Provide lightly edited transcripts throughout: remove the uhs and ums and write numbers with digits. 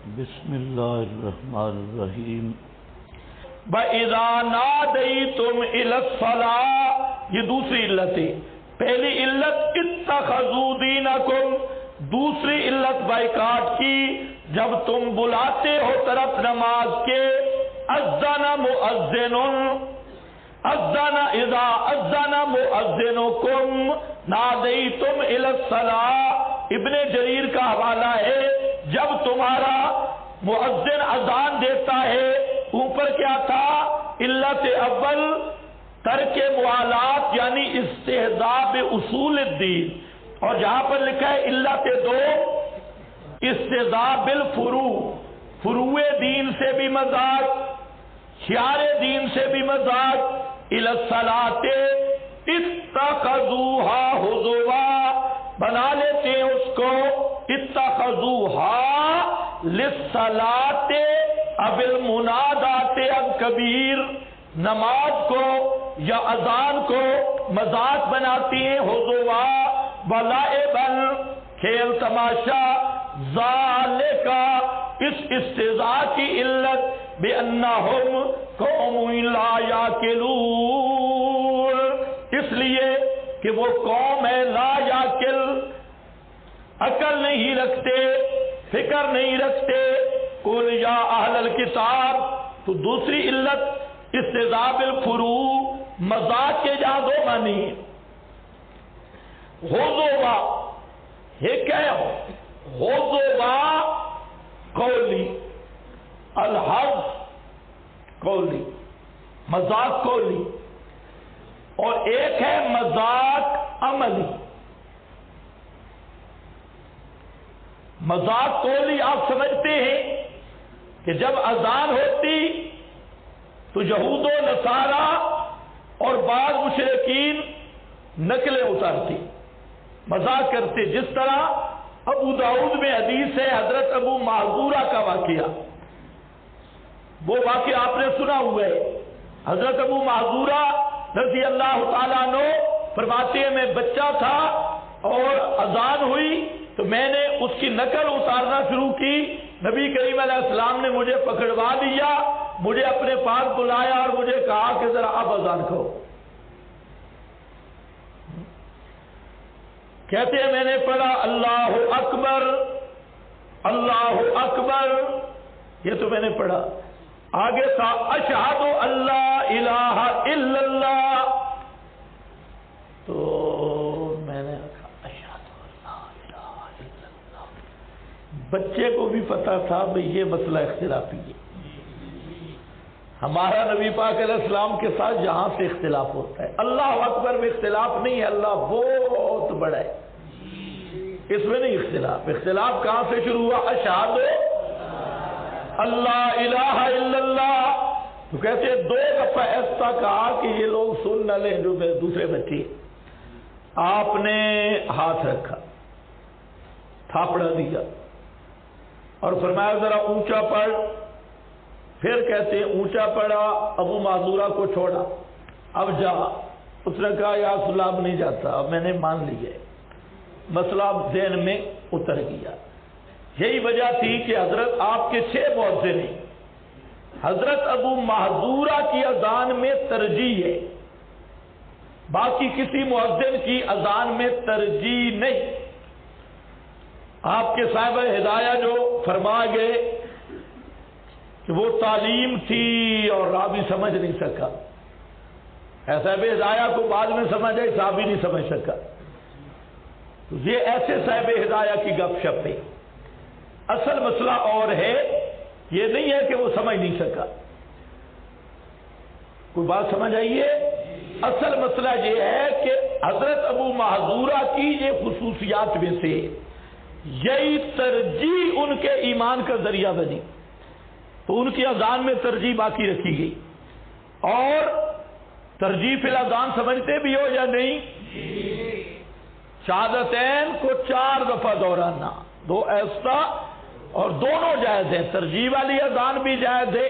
بسم اللہ الرحمن الرحیم۔ وَإِذَا نَادَيْتُمْ إِلَى الصَّلَاةِ، یہ دوسری علت ہے۔ پہلی علت اتخذوا دینکم، دوسری علت بائیکاٹ کی، جب تم بلاتے ہو طرف نماز کے، اذن مؤذن، اذن اذا اذن مؤذنکم نادیتم الی الصلاة، ابن جریر کا حوالہ ہے جب تمہارا مؤذن اذان دیتا ہے، اوپر کیا تھا؟ علت اول ترک موالات یعنی استحضاب اصول الدین، اور جہاں پر لکھا ہے علت دو استحضاب الفروع، فروع دین سے بھی مذاق، شعار دین سے بھی مذاق۔ الی الصلاۃ اتخذوها ہزوا، بنا لیتے ہیں اس کو اتخذوها للصلاۃ اب المنادات الکبیر، نماز کو یا اذان کو مذاق بناتی ہیں، ہزوا ولعبا، کھیل تماشا، ذالکا، اس استہزاء کی علت بأنہم قوم لا یاکلون، اس لیے کہ وہ قوم ہے لا یاکل، عقل نہیں رکھتے، فکر نہیں رکھتے۔ قل یا اہل الکتاب، تو دوسری علت استحضاب الفروع، مذاق کے جہاں دو معنی ہیں۔ ہزوا ایک ہے ہزوا قولی، الحظ قولی، مذاق قولی، اور ایک ہے مذاق عملی۔ مذاق قولی آپ سمجھتے ہیں کہ جب اذان ہوتی تو یہود و نصارہ اور بعض مشرکین نقلیں اتارتی، مذاق کرتے، جس طرح ابو داؤد میں حدیث ہے حضرت ابو معذورہ کا واقعہ، وہ واقعہ آپ نے سنا ہوا ہے۔ حضرت ابو معذورہ رضی اللہ تعالیٰ عنہ فرماتے ہیں میں بچہ تھا اور اذان ہوئی تو میں نے اس کی نقل اتارنا شروع کی، نبی کریم علیہ السلام نے مجھے پکڑوا لیا، مجھے اپنے پاس بلایا اور مجھے کہا کہ ذرا اب اذان کہو۔ کہتے ہیں میں نے پڑھا اللہ اکبر اللہ اکبر، یہ تو میں نے پڑھا، آگے تھا اشہد اللہ الہ الا اللہ، تو میں نے کہا اشہد اللہ الہ الا اللہ۔ بچے کو بھی پتا تھا بھئی یہ مسئلہ اختلافی ہے، ہمارا نبی پاک علیہ السلام کے ساتھ جہاں سے اختلاف ہوتا ہے، اللہ اکبر میں اختلاف نہیں ہے، اللہ بہت بڑا ہے، اس میں نہیں اختلاف۔ اختلاف کہاں سے شروع ہوا؟ اشہد اللہ الہ الا اللہ، تو کہتے ہیں دو دفعہ ایسا کہا کہ یہ لوگ سن نہ لیں جو دوسرے بچے، آپ نے ہاتھ رکھا، تھاپڑا دیا اور فرمایا ذرا اونچا پڑھ، پھر کہتے ہیں اونچا پڑھا، ابو معذورہ کو چھوڑا، اب جا، اس نے کہا یا رسول اللہ اب نہیں جاتا، اب میں نے مان لیا، مسئلہ ذہن میں اتر گیا۔ یہی وجہ تھی کہ حضرت آپ کے 6 مؤذن ہیں، حضرت ابو معذورہ کی اذان میں ترجیح ہے، باقی کسی مؤذن کی اذان میں ترجیح نہیں۔ آپ کے صاحب ہدایہ جو فرما گئے کہ وہ تعلیم تھی اور راوی سمجھ نہیں سکا، صاحب ہدایہ کو بعد میں سمجھ آئی، صحابی نہیں سمجھ سکا، تو یہ ایسے صاحب ہدایہ کی گپ شپ ہے۔ اصل مسئلہ اور ہے، یہ نہیں ہے کہ وہ سمجھ نہیں سکا، کوئی بات سمجھ آئیے؟ اصل مسئلہ یہ ہے کہ حضرت ابو معذورہ کی یہ خصوصیات میں سے یہی ترجیح ان کے ایمان کا ذریعہ بنی، تو ان کی اذان میں ترجیح باقی رکھی گئی۔ اور ترجیح فی الاذان سمجھتے بھی ہو یا نہیں؟ شہادتین کو 4 دفعہ دہرانا، 2 ایسا اور دونوں جائز ہیں، ترجیح والی اذان بھی جائز ہے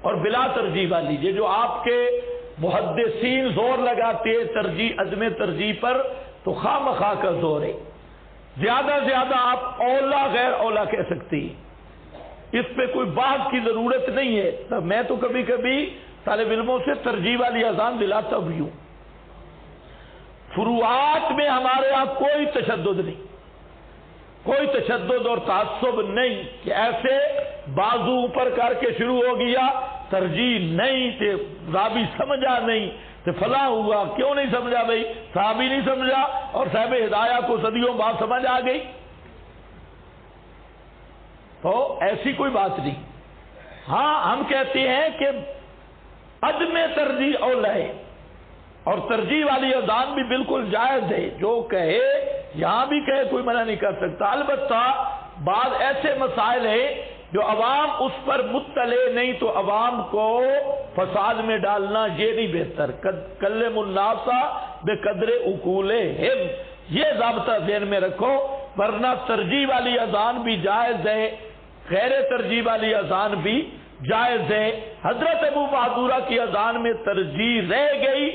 اور بلا ترجیح والی، یہ جو آپ کے محدثین زور لگاتے ہیں ترجیح، عدم ترجیح پر، تو خواہ مخواہ کا زور ہے۔ زیادہ زیادہ آپ اولا غیر اولا کہہ سکتی ہیں، اس پہ کوئی بات کی ضرورت نہیں ہے. میں تو کبھی کبھی طالب علموں سے ترجیح والی اذان دلاتا بھی ہوں. فروعات میں ہمارے ہاں کوئی تشدد نہیں، کوئی تشدد اور تعصب نہیں کہ ایسے بازو اوپر کر کے شروع ہو گیا، ترجیح نہیں کہ رابی سمجھا نہیں کہ فلاں ہوا. کیوں نہیں سمجھا بھائی؟ صحابی نہیں سمجھا اور صاحب ہدایہ کو صدیوں بعد سمجھ آ گئی. تو ایسی کوئی بات نہیں. ہاں ہم کہتے ہیں کہ عدم ترجیح اولا ہے، اور ترجیح والی اذان بھی بالکل جائز ہے. جو کہے یہاں بھی کہے کوئی منع نہیں کر سکتا. البتہ بعض ایسے مسائل ہیں جو عوام اس پر مطلع نہیں تو عوام کو فساد میں ڈالنا یہ نہیں بہتر. کلم الناس بقدر عقولہم، یہ ضابطہ ذہن میں رکھو، ورنہ ترجیح والی اذان بھی جائز ہے، غیر ترجیح والی اذان بھی جائز ہے. حضرت ابو بہادورہ کی اذان میں ترجیح رہ گئی،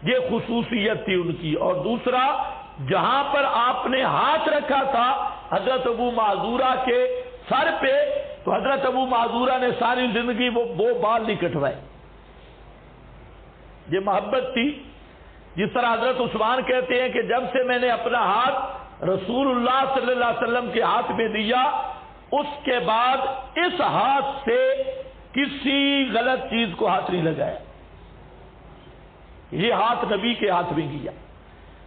یہ خصوصیت تھی ان کی. اور دوسرا، جہاں پر آپ نے ہاتھ رکھا تھا حضرت ابو معذورہ کے سر پہ، تو حضرت ابو معذورہ نے ساری زندگی وہ بال نہیں کٹوائے. یہ محبت تھی. جس طرح حضرت عثمان کہتے ہیں کہ جب سے میں نے اپنا ہاتھ رسول اللہ صلی اللہ علیہ وسلم کے ہاتھ میں دیا، اس کے بعد اس ہاتھ سے کسی غلط چیز کو ہاتھ نہیں لگایا. یہ ہاتھ نبی کے ہاتھ میں گیا.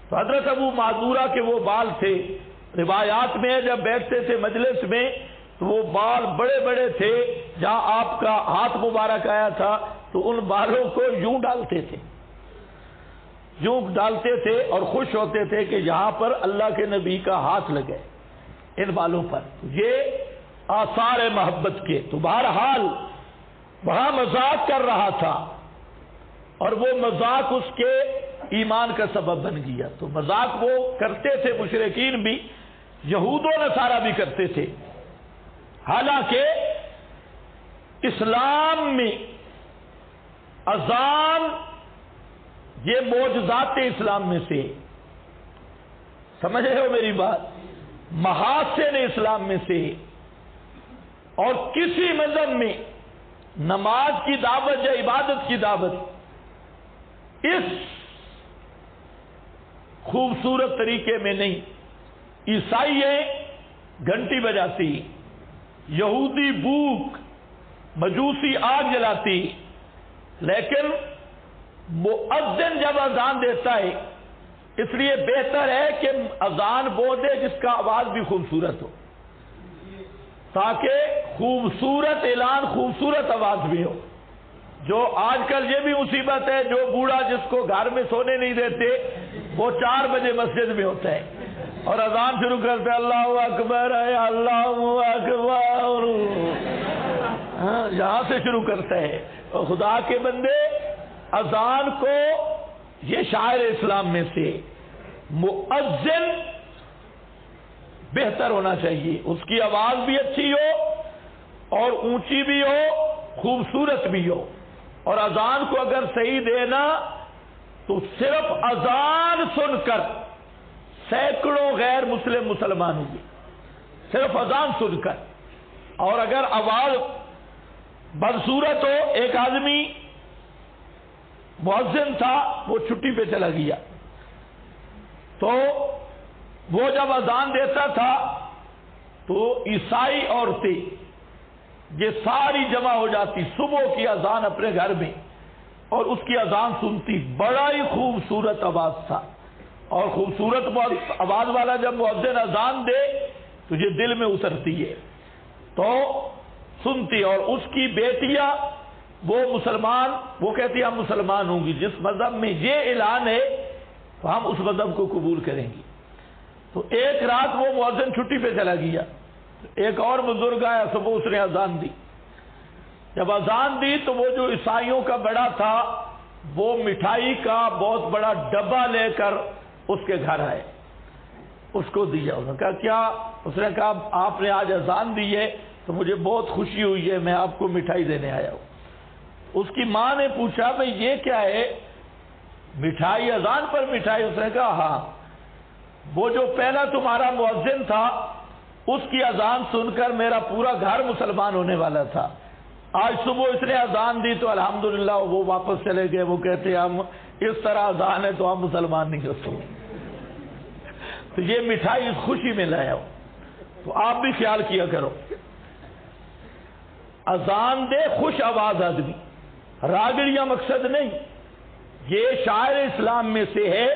تو حضرت ابو معذورہ کے وہ بال تھے. روایات میں جب بیٹھتے تھے مجلس میں تو وہ بال بڑے بڑے تھے. جہاں آپ کا ہاتھ مبارک آیا تھا تو ان بالوں کو یوں ڈالتے تھے، یوں ڈالتے تھے اور خوش ہوتے تھے کہ یہاں پر اللہ کے نبی کا ہاتھ لگے ان بالوں پر. یہ آثار محبت کے. تو بہرحال وہاں مذاق کر رہا تھا اور وہ مذاق اس کے ایمان کا سبب بن گیا. تو مذاق وہ کرتے تھے مشرکین بھی، یہود و نصارہ بھی کرتے تھے. حالانکہ اسلام میں اذان یہ معجزات اسلام میں سے، سمجھ رہے ہو میری بات، محاسن اسلام میں سے. اور کسی مذہب میں نماز کی دعوت یا عبادت کی دعوت اس خوبصورت طریقے میں نہیں. عیسائی گھنٹی بجاتی، یہودی بھوک، مجوسی آگ جلاتی، لیکن مؤذن جب اذان دیتا ہے اس لیے بہتر ہے کہ اذان بولے جس کا آواز بھی خوبصورت ہو، تاکہ خوبصورت اعلان خوبصورت آواز بھی ہو. جو آج کل یہ بھی مصیبت ہے، جو بوڑھا جس کو گھر میں سونے نہیں دیتے وہ 4 بجے مسجد میں ہوتا ہے اور اذان شروع کرتے اللہ اکبر ہے، اللہ اکبر، یہاں سے شروع کرتا ہے. اور خدا کے بندے، اذان کو یہ شاعر اسلام میں سے مؤذن بہتر ہونا چاہیے. اس کی آواز بھی اچھی ہو اور اونچی بھی ہو، خوبصورت بھی ہو. اور اذان کو اگر صحیح دینا تو صرف اذان سن کر سینکڑوں غیر مسلم مسلمان ہوئے، صرف اذان سن کر. اور اگر آواز بدصورت ہو، ایک آدمی مؤذن تھا وہ چھٹی پہ چلا گیا، تو وہ جب اذان دیتا تھا تو عیسائی عورتیں یہ ساری جمع ہو جاتی صبح کی اذان اپنے گھر میں اور اس کی اذان سنتی. بڑا ہی خوبصورت آواز تھا. اور خوبصورت آواز والا جب مؤذن اذان دے تو یہ دل میں اترتی ہے تو سنتی. اور اس کی بیٹیاں وہ مسلمان، وہ کہتی ہم مسلمان ہوں گی، جس مذہب میں یہ اعلان ہے تو ہم اس مذہب کو قبول کریں گی. تو ایک رات وہ مؤذن چھٹی پہ چلا گیا، ایک اور بزرگ آیا، صبح اس نے اذان دی. جب اذان دی تو وہ جو عیسائیوں کا بڑا تھا وہ مٹھائی کا بہت بڑا ڈبہ لے کر اس کے گھر آئے، اس کو دیا. انہوں نے کہا کیا؟ اس نے کہا آپ نے آج اذان دی ہے تو مجھے بہت خوشی ہوئی ہے، میں آپ کو مٹھائی دینے آیا ہوں. اس کی ماں نے پوچھا بھئی یہ کیا ہے؟ مٹھائی، اذان پر مٹھائی؟ اس نے کہا ہاں، وہ جو پہلا تمہارا مؤذن تھا اس کی اذان سن کر میرا پورا گھر مسلمان ہونے والا تھا. آج صبح اس نے اذان دی تو الحمدللہ وہ واپس چلے گئے. وہ کہتے ہم اس طرح اذان ہے تو ہم مسلمان نہیں ہو سکتے. تو یہ مٹھائی اس خوشی میں لایا ہو. تو آپ بھی خیال کیا کرو. اذان دے خوش آواز آدمی، راگڑیاں مقصد نہیں. یہ شاعر اسلام میں سے ہے،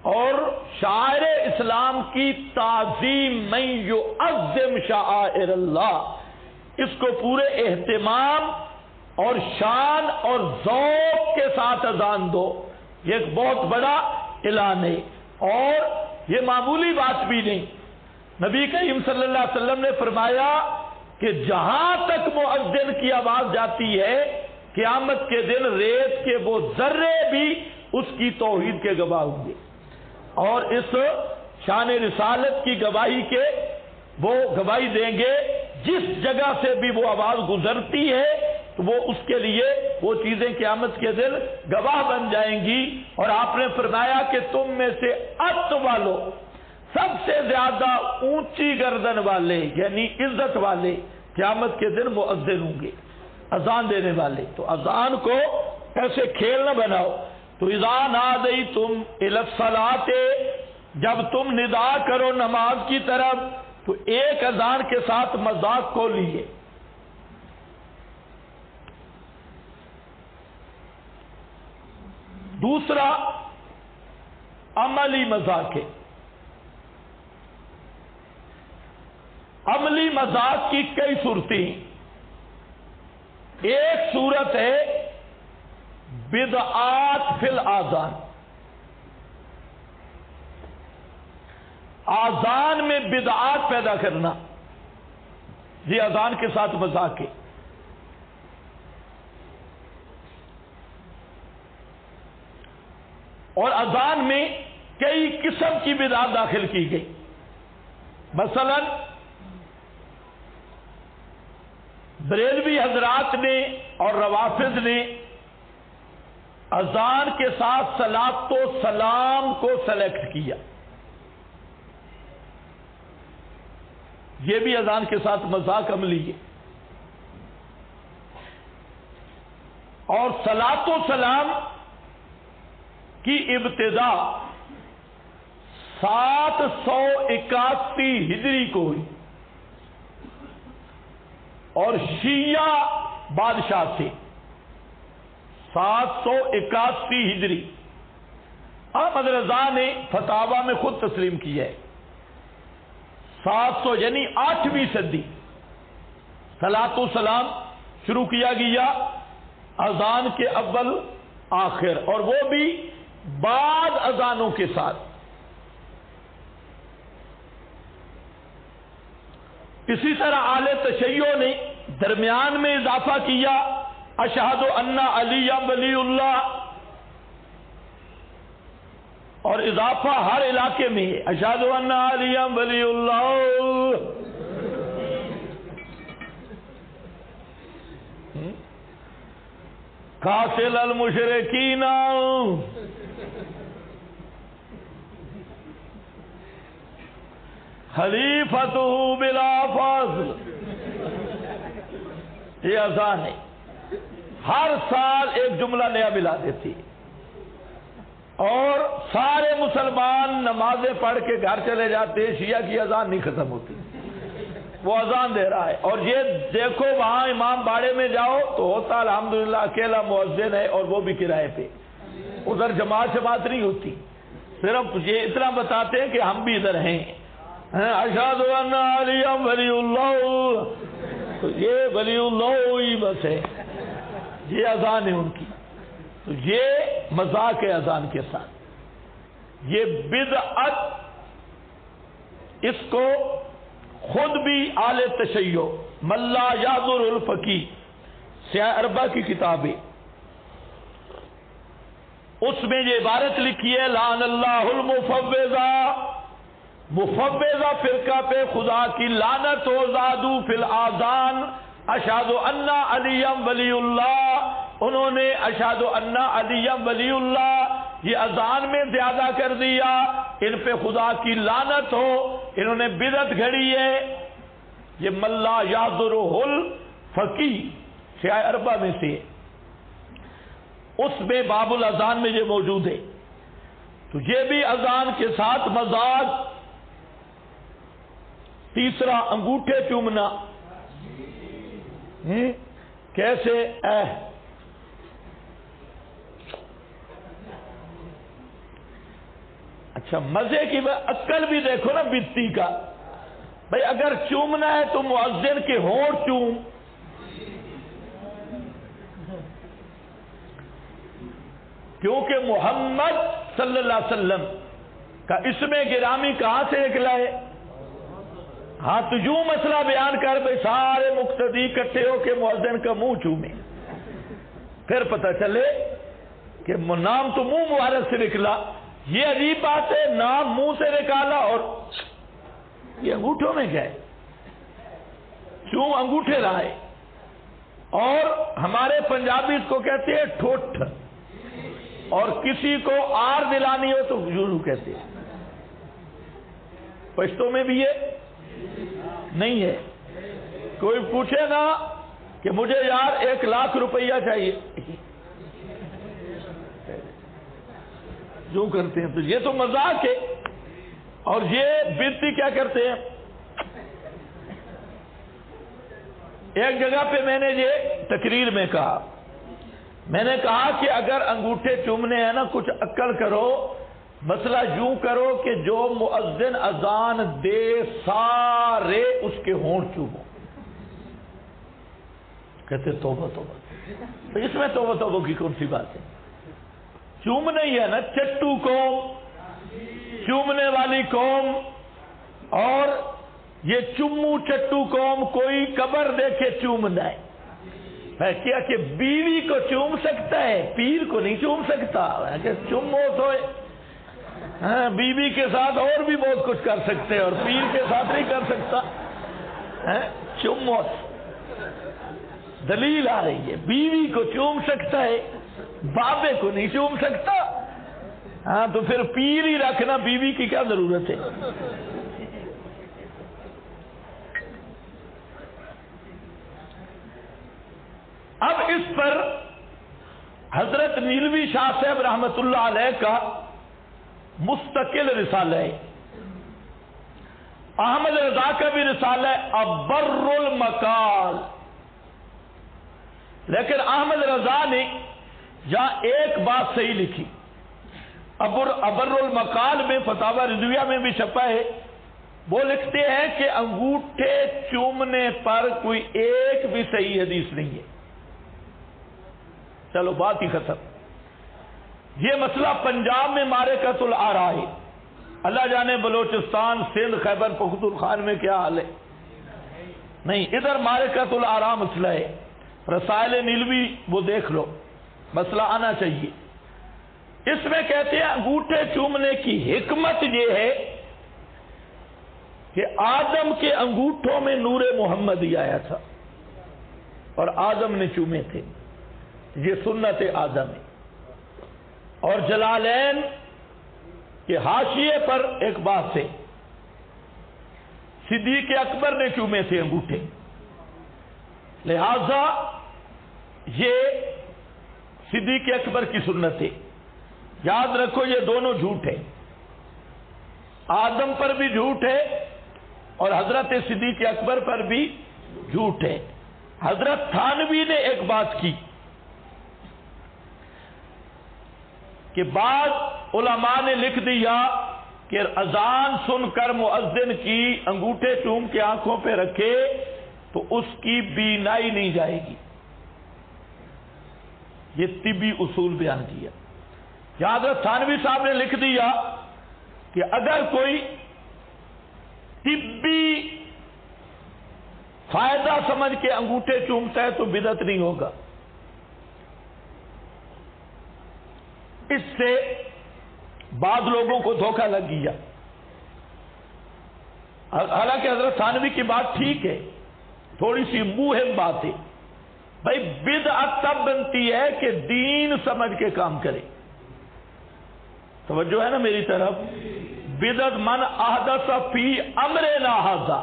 اور شاعر اسلام کی تعظیم من یعظم شعائر اللہ، اس کو پورے اہتمام اور شان اور ذوق کے ساتھ اذان دو. یہ ایک بہت بڑا اعلان ہے، اور یہ معمولی بات بھی نہیں. نبی کریم صلی اللہ علیہ وسلم نے فرمایا کہ جہاں تک مؤذن کی آواز جاتی ہے قیامت کے دن ریت کے وہ ذرے بھی اس کی توحید کے گواہ ہوں گے. اور اس شان رسالت کی گواہی کے وہ گواہی دیں گے. جس جگہ سے بھی وہ آواز گزرتی ہے تو وہ اس کے لیے وہ چیزیں قیامت کے دن گواہ بن جائیں گی. اور آپ نے فرمایا کہ تم میں سے ات والو، سب سے زیادہ اونچی گردن والے یعنی عزت والے قیامت کے دن مؤذن ہوں گے، اذان دینے والے. تو اذان کو ایسے کھیل نہ بناؤ. تو اذا نادیتم الی الصلاۃ، جب تم ندا کرو نماز کی طرف، تو ایک اذان کے ساتھ مذاق کو لیے. دوسرا عملی مذاق ہے. عملی مذاق کی کئی صورتیں. ایک صورت ہے بدعات فی الاذان، آذان میں بدعات پیدا کرنا، یہ اذان کے ساتھ مذاق ہے. اور اذان میں کئی قسم کی بدعات داخل کی گئی. مثلا بریلوی حضرات نے اور روافض نے اذان کے ساتھ صلاۃ و سلام کو سلیکٹ کیا. یہ بھی اذان کے ساتھ مذاق عملی ہے. اور صلاۃ و سلام کی ابتدا 781 ہجری کو ہوئی، اور شیعہ بادشاہ سے 781 ہجری. احمد رضا نے فتاوی میں خود تسلیم کیا ہے 700 یعنی 8ویں صدی صلاۃ و سلام شروع کیا گیا اذان کے اول آخر، اور وہ بھی بعض اذانوں کے ساتھ. اسی طرح اہل تشیع نے درمیان میں اضافہ کیا اشہد ان علی ولی اللہ، اور اضافہ ہر علاقے میں ہے اشہد ان علی ولی اللہ. قاتل المشرکین خلیفتہ بلا فضل. یہ اذان ہے. ہر سال ایک جملہ نیا ملا دیتی، اور سارے مسلمان نمازیں پڑھ کے گھر چلے جاتے. شیعہ کی اذان نہیں ختم ہوتی، وہ اذان دے رہا ہے. اور یہ دیکھو وہاں امام باڑے میں جاؤ تو ہوتا الحمدللہ اکیلا مؤذن ہے، اور وہ بھی کرائے پہ. ادھر جماعت نہیں ہوتی، صرف یہ اتنا بتاتے ہیں کہ ہم بھی ادھر ہیں. اشہد ان علی ولی اللہ، تو یہ ولی اللہ ہی بس ہے. یہ اذان ہے ان کی. تو یہ مذاق ہے اذان کے ساتھ. یہ بدعت، اس کو خود بھی آل تشیع ملا یاذر الفقی سیاہ اربع کی کتاب ہے، اس میں یہ عبارت لکھی ہے لعن اللہ المفوضہ، مفوضہ فرقہ پہ خدا کی لعنت ہو. زادو فی الاذان اشہد ان علی ولی اللہ، انہوں نے اشہد ان علی ولی اللہ یہ اذان میں زیادہ کر دیا. ان پہ خدا کی لعنت ہو. انہوں نے بدعت گھڑی ہے، یہ ملا یعذرہ الفقی شیعہ اربعہ میں سے، اس میں باب الاذان میں یہ موجود ہے۔ تو یہ بھی اذان کے ساتھ مزاج۔ تیسرا انگوٹھے چومنا، کیسے؟ اچھا مزے کی عقل بھی دیکھو نا بتی کا، بھائی اگر چومنا ہے تو مؤذن کے ہونٹ چوم، کیونکہ محمد صلی اللہ علیہ وسلم کا اسم گرامی کہاں سے نکلا ہے؟ ہاں تو یوں مسئلہ بیان کر بھائی سارے مقتدی اکٹھے ہو کے مؤذن کا منہ چومے، پھر پتہ چلے کہ نام تو منہ مبارک سے نکلا، یہ عجیب بات ہے، نام منہ سے نکالا اور یہ انگوٹھوں میں گئے، کیوں انگوٹھے لائے؟ اور ہمارے پنجابی اس کو کہتے ہیں ٹھوٹھ، اور کسی کو آر دلانی ہو تو یوں کہتے ہیں۔ پشتوں میں بھی یہ نہیں ہے۔ کوئی پوچھے نا کہ مجھے یار 1,00,000 روپیہ چاہیے، جو کرتے ہیں، تو یہ تو مذاق ہے۔ اور یہ بدعتی کیا کرتے ہیں؟ ایک جگہ پہ میں نے یہ تقریر میں کہا، میں نے کہا کہ اگر انگوٹھے چومنے ہیں نا کچھ عقل کرو، مسئلہ یوں کرو کہ جو مؤذن اذان دے سارے اس کے ہونٹ چومو۔ کہتے توبہ توبہ، تو اس میں توبہ توبہ کی کون سی بات ہے؟ چومنا ہی ہے نا، چٹو قوم، چومنے والی قوم، اور یہ چمو چٹو قوم کوئی قبر دیکھے چومنا ہے۔ میں کیا کہ بیوی کو چوم سکتا ہے، پیر کو نہیں چوم سکتا، کہ چمو تو ہاں بیوی کے ساتھ اور بھی بہت کچھ کر سکتے ہیں، اور پیر کے ساتھ نہیں کر سکتا۔ چمو دلیل آ رہی ہے، بیوی کو چوم سکتا ہے، بابے کو نہیں چوم سکتا، ہاں تو پھر پیر ہی رکھنا، بیوی کی کیا ضرورت ہے؟ اب اس پر حضرت نیلوی شاہ صاحب رحمت اللہ علیہ کا مستقل رسالہ ہے، احمد رضا کا بھی رسالہ ہے ابر المقال، لیکن احمد رضا نے جہاں ایک بات صحیح لکھی، ابر المقال میں فتاوی رضویہ میں بھی چھپا ہے، وہ لکھتے ہیں کہ انگوٹھے چومنے پر کوئی ایک بھی صحیح حدیث نہیں ہے۔ چلو بات ہی ختم۔ یہ مسئلہ پنجاب میں معرکۃ الآراء ہے، اللہ جانے بلوچستان، سندھ، خیبر پختونخوا میں کیا حال ہے، نہیں ادھر معرکۃ الآراء مسئلہ ہے۔ رسائل نیلوی وہ دیکھ لو، مسئلہ آنا چاہیے۔ اس میں کہتے ہیں انگوٹھے چومنے کی حکمت یہ ہے کہ آدم کے انگوٹھوں میں نور محمد ہی آیا تھا اور آدم نے چومے تھے، یہ سنت آدم ہے۔ اور جلالین کے حاشیے پر ایک بات ہے، صدیق اکبر نے چومے تھے انگوٹھے، لہذا یہ صدیق اکبر کی سنت ہے۔ یاد رکھو یہ دونوں جھوٹ ہے، آدم پر بھی جھوٹ ہے اور حضرت صدیق اکبر پر بھی جھوٹ ہے۔ حضرت تھانوی نے ایک بات کی کہ بعض علماء نے لکھ دیا کہ اذان سن کر مؤذن کی انگوٹھے چوم کے آنکھوں پہ رکھے تو اس کی بینائی نہیں جائے گی، یہ طبی اصول بیان کیا۔ حضرت تھانوی صاحب نے لکھ دیا کہ اگر کوئی طبی فائدہ سمجھ کے انگوٹھے چومتا ہے تو بدعت نہیں ہوگا۔ اس سے بعض لوگوں کو دھوکہ لگ گیا، حالانکہ حضرت تھانوی کی بات ٹھیک ہے، تھوڑی سی مہم بات ہے۔ بھائی بدعت تب بنتی ہے کہ دین سمجھ کے کام کرے، توجہ ہے نا میری طرف، بدعت من احدث فی امرنا ھذا،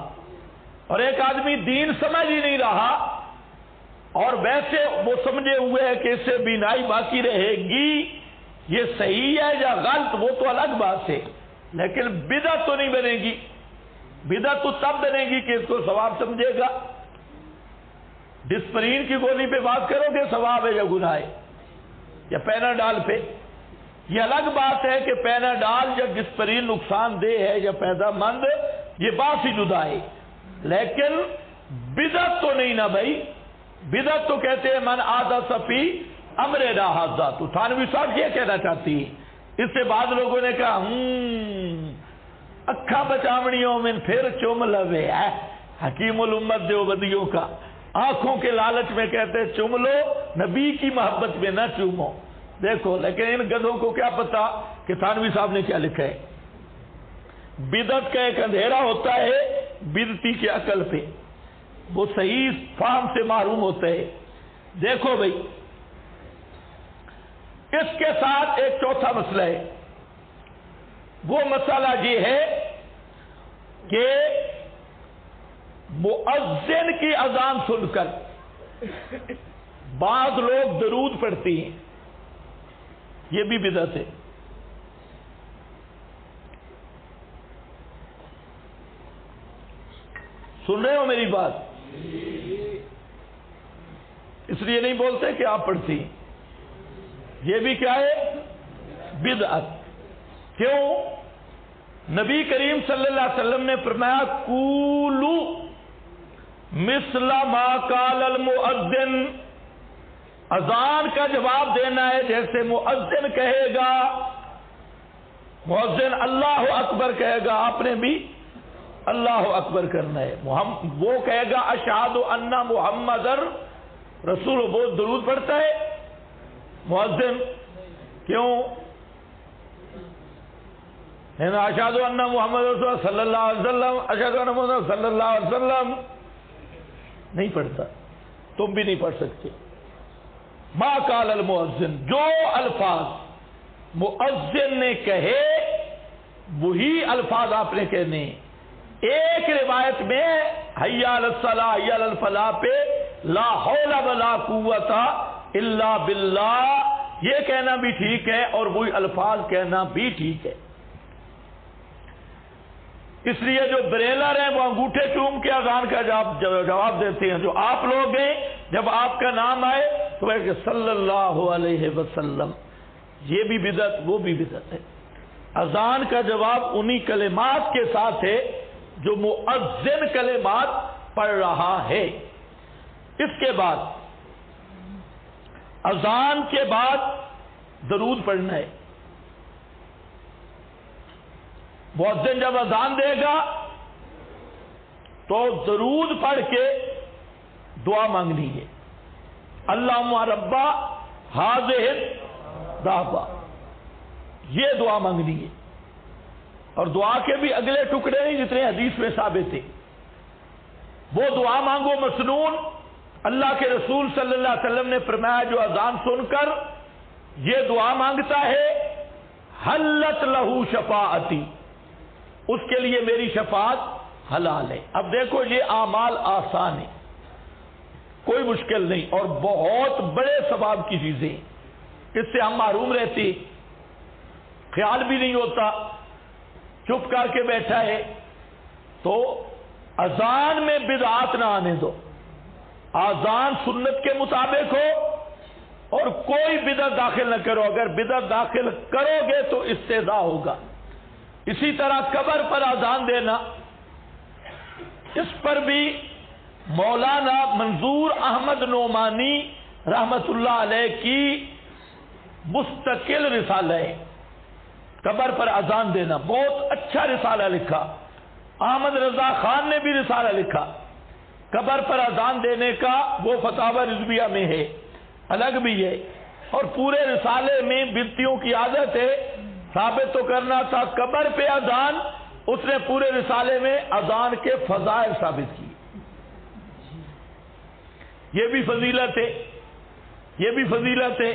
اور ایک آدمی دین سمجھ ہی نہیں رہا اور ویسے وہ سمجھے ہوئے ہے کہ اس سے بینائی باقی رہے گی، یہ صحیح ہے یا غلط وہ تو الگ بات ہے، لیکن بدعت تو نہیں بنے گی۔ بدعت تو تب بنے گی کہ اس کو ثواب سمجھے گا۔ ڈسپرین کی گولی پہ بات کرو گے ثواب ہے یا گناہ ہے، یا پیناڈال پہ، یہ الگ بات ہے کہ پیناڈال یا ڈسپرین نقصان دہ ہے یا فائدہ مند، یہ بات ہی جدا ہے، لیکن بدعت تو نہیں نا بھائی۔ بدعت تو کہتے ہیں من احدث فی امرنا ھذا، تو تھانوی صاحب یہ کہنا چاہتی ہیں۔ اس سے بعد لوگوں نے کہا اکھا بچاوڑیوں میں پھر چوم لوے ہے، حکیم الامت دیوبندیوں کا آنکھوں کے لالچ میں کہتے چوم لو، نبی کی محبت میں نہ چومو۔ دیکھو لیکن ان گدھوں کو کیا پتا کہ تھانوی صاحب نے کیا لکھا ہے۔ بدعت کا ایک اندھیرا ہوتا ہے بدعتی کی عقل پہ، وہ صحیح فہم سے محروم ہوتا ہے۔ دیکھو بھائی، اس کے ساتھ ایک چوتھا مسئلہ ہے، وہ مسئلہ یہ ہے کہ مؤذن کی اذان سن کر بعض لوگ درود پڑھتے ہیں، یہ بھی بدعت ہے۔ سن رہے ہو میری بات؟ اس لیے نہیں بولتے کہ آپ پڑھتی، یہ بھی کیا ہے؟ بدعت۔ کیوں؟ نبی کریم صلی اللہ علیہ وسلم نے فرمایا قولو مثل ما قال المؤذن، اذان کا جواب دینا ہے جیسے مؤذن کہے گا۔ مؤذن اللہ اکبر کہے گا، آپ نے بھی اللہ اکبر کرنا ہے۔ وہ کہے گا اشہد ان محمد رسول، وہ درود پڑھتا ہے مؤذن، کیوں؟ اشہد ان محمد رسول صلی اللہ علیہ وسلم، اشہد ان محمد صلی اللہ علیہ وسلم نہیں پڑھتا، تم بھی نہیں پڑھ سکتے۔ ما قال المؤذن، جو الفاظ مؤذن نے کہے وہی الفاظ آپ نے کہنے۔ ایک روایت میں حی علی الصلاۃ حی علی الفلاح پہ لا حول ولا قوت الا باللہ یہ کہنا بھی ٹھیک ہے اور وہی الفاظ کہنا بھی ٹھیک ہے۔ اس لیے جو بریلر ہیں وہ انگوٹھے چوم کے اذان کا جواب دیتے ہیں، جو آپ لوگ ہیں جب آپ کا نام آئے تو کہ صلی اللہ علیہ وسلم، یہ بھی بدعت وہ بھی بدعت ہے۔ اذان کا جواب انہی کلمات کے ساتھ ہے جو مؤذن کلمات پڑھ رہا ہے۔ اس کے بعد اذان کے بعد درود پڑھنا ہے۔ مؤذن جب اذان دے گا تو درود پڑھ کے دعا مانگنی ہے، اللہم ربا ھذہ الدعوہ، یہ دعا مانگنی ہے۔ اور دعا کے بھی اگلے ٹکڑے نہیں جتنے حدیث میں ثابت تھے، وہ دعا مانگو مسنون۔ اللہ کے رسول صلی اللہ علیہ وسلم نے فرمایا جو اذان سن کر یہ دعا مانگتا ہے حلت لہو شفاعتی، اس کے لیے میری شفاعت حلال ہے۔ اب دیکھو یہ اعمال آسان ہے، کوئی مشکل نہیں اور بہت بڑے ثواب کی چیزیں، اس سے ہم محروم رہتے، خیال بھی نہیں ہوتا، چپ کر کے بیٹھا ہے۔ تو اذان میں بدعات نہ آنے دو، اذان سنت کے مطابق ہو اور کوئی بدعت داخل نہ کرو، اگر بدعت داخل کرو گے تو استہزاء ہوگا۔ اسی طرح قبر پر اذان دینا، اس پر بھی مولانا منظور احمد نعمانی رحمت اللہ علیہ کی مستقل رسالہ ہے، قبر پر اذان دینا، بہت اچھا رسالہ لکھا۔ احمد رضا خان نے بھی رسالہ لکھا قبر پر اذان دینے کا، وہ فتاوی رضویہ میں ہے، الگ بھی ہے، اور پورے رسالے میں بدعتیوں کی عادت ہے ثابت تو کرنا تھا قبر پہ اذان، اس نے پورے رسالے میں اذان کے فضائل ثابت کی۔ یہ بھی فضیلت ہے، یہ بھی فضیلت ہے،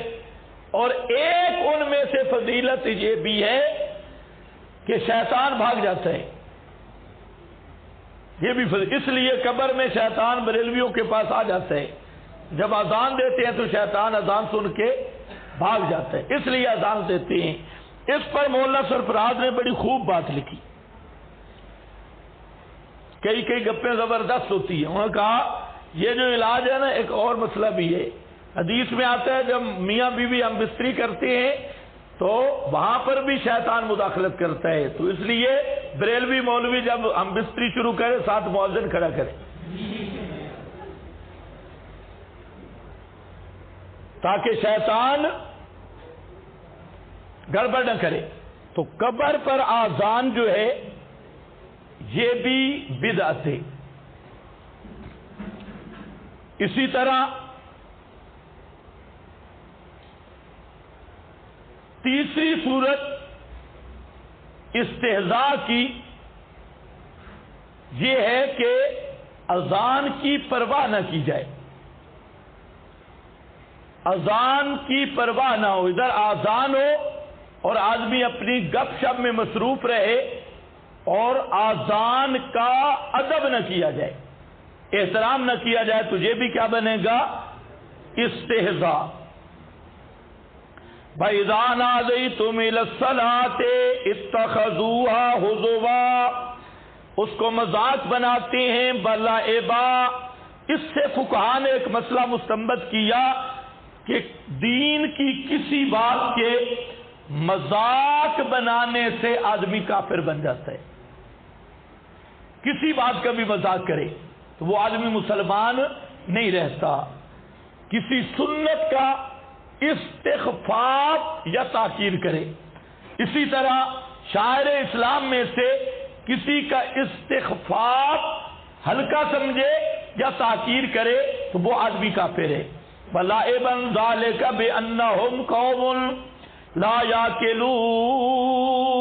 اور ایک ان میں سے فضیلت یہ بھی ہے کہ شیطان بھاگ جاتا ہے. یہ بھی اس لیے قبر میں شیطان بریلویوں کے پاس آ جاتا ہے. جب اذان دیتے ہیں تو شیطان اذان سن کے بھاگ جاتا ہے، اس لیے اذان دیتے ہیں. اس پر مولانا سرفراز نے بڑی خوب بات لکھی. کئی گپیں زبردست ہوتی ہیں. انہوں نے کہا یہ جو علاج ہے نا، ایک اور مسئلہ بھی ہے. حدیث میں آتا ہے جب میاں بیوی ہم بستری کرتے ہیں تو وہاں پر بھی شیطان مداخلت کرتا ہے. تو اس لیے بریلوی مولوی جب ہم بستری شروع کریں ساتھ مؤذن کھڑا کریں تاکہ شیطان گڑبڑ نہ کرے. تو قبر پر آذان جو ہے یہ بھی بدعت ہے. اسی طرح تیسری صورت استہزاء کی یہ ہے کہ اذان کی پرواہ نہ کی جائے. اذان کی پرواہ نہ ہو، ادھر آذان ہو اور آدمی اپنی گپ شپ میں مصروف رہے اور آذان کا ادب نہ کیا جائے، احترام نہ کیا جائے، تو یہ بھی کیا بنے گا؟ استہزاء. فَإِذَا نَادَيْتُمْ إِلَى الصَّلَاةِ اتَّخَذُوهَا هُزُوًا، اس کو مذاق بناتے ہیں، بلعبا. اس سے فقہاء نے ایک مسئلہ مستنبط کیا کہ دین کی کسی بات کے مذاق بنانے سے آدمی کافر بن جاتا ہے. کسی بات کا بھی مذاق کرے تو وہ آدمی مسلمان نہیں رہتا. کسی سنت کا استخفاف یا تاکیر کرے. اسی طرح شاعر اسلام میں سے کسی کا استخفاف ہلکا سمجھے یا تاکیر کرے تو وہ آدمی کافر ہے. وَلَعِبًا ذَلِكَ بِأَنَّهُمْ قَوْمٌ لَا يَعْقِلُونَ.